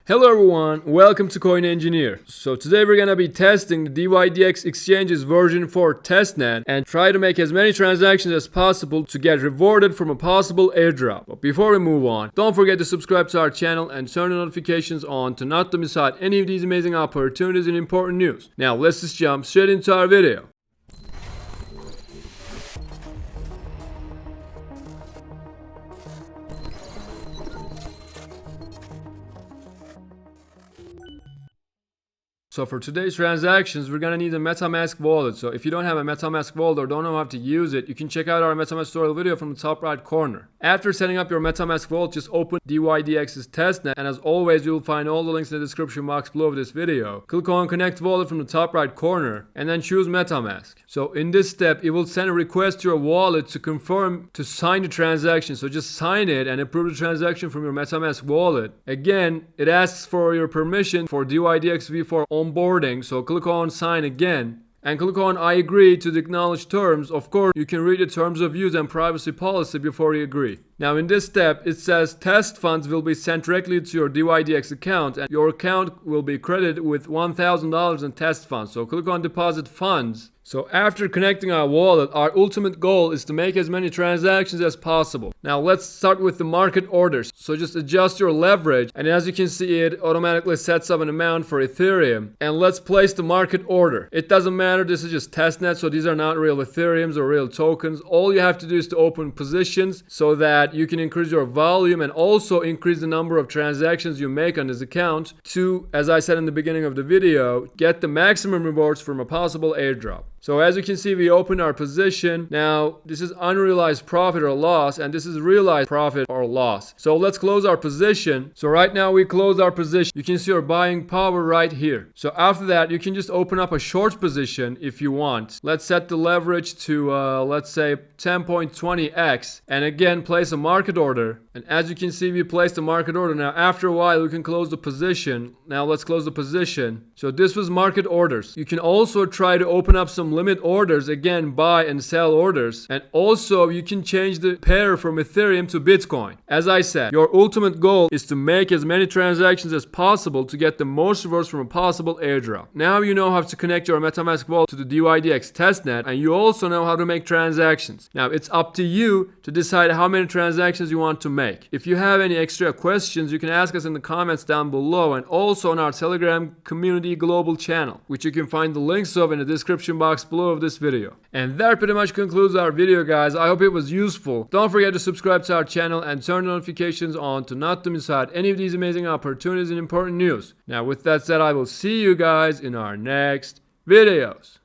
Hello everyone, welcome to Coin Engineer. So today we're gonna be testing the Dydx exchange's version 4 testnet and try to make as many transactions as possible to get rewarded from a possible airdrop. But before we move on, don't forget to subscribe to our channel and turn the notifications on to not to miss out any of these amazing opportunities and important news. Now let's just jump straight into our video. So for today's transactions, we're gonna need a Metamask wallet. So if you don't have a Metamask wallet or don't know how to use it, you can check out our Metamask tutorial video from the top right corner. After setting up your Metamask wallet, just open Dydx's testnet, and as always, you will find all the links in the description box below this video. Click on Connect Wallet from the top right corner, and then choose Metamask. So in this step, it will send a request to your wallet to confirm to sign the transaction. So just sign it and approve the transaction from your Metamask wallet. Again, it asks for your permission for Dydx v4 onboarding, so click on sign again and click on I agree to the acknowledged terms. Of course, you can read the terms of use and privacy policy before you agree. Now in this step, it says test funds will be sent directly to your Dydx account and your account will be credited with $1,000 in test funds. So click on deposit funds. So after connecting our wallet, our ultimate goal is to make as many transactions as possible. Now let's start with the market orders. So just adjust your leverage, and as you can see, it automatically sets up an amount for Ethereum. And let's place the market order. It doesn't matter, this is just testnet, so these are not real Ethereums or real tokens. All you have to do is to open positions so that you can increase your volume and also increase the number of transactions you make on this account to, as I said in the beginning of the video, get the maximum rewards from a possible airdrop. So as you can see, we open our position. Now this is unrealized profit or loss, and this is realized profit or loss. So let's close our position. So right now we close our position. You can see our buying power right here. So after that, you can just open up a short position if you want. Let's set the leverage to let's say 10.20x, and again place a market order. And as you can see, we placed a market order. Now after a while, we can close the position. Now let's close the position. So this was market orders. You can also try to open up some limit orders, again buy and sell orders, and also you can change the pair from Ethereum to Bitcoin. As I said, your ultimate goal is to make as many transactions as possible to get the most rewards from a possible airdrop. Now you know how to connect your Metamask wallet to the Dydx testnet, and you also know how to make transactions. Now it's up to you to decide how many transactions you want to make. If you have any extra questions, you can ask us in the comments down below, and also on our Telegram community global channel, which you can find the links of in the description box below of this video. And that pretty much concludes our video, guys. I hope it was useful. Don't forget to subscribe to our channel and turn notifications on to not to miss out any of these amazing opportunities and important news. Now with that said, I will see you guys in our next videos.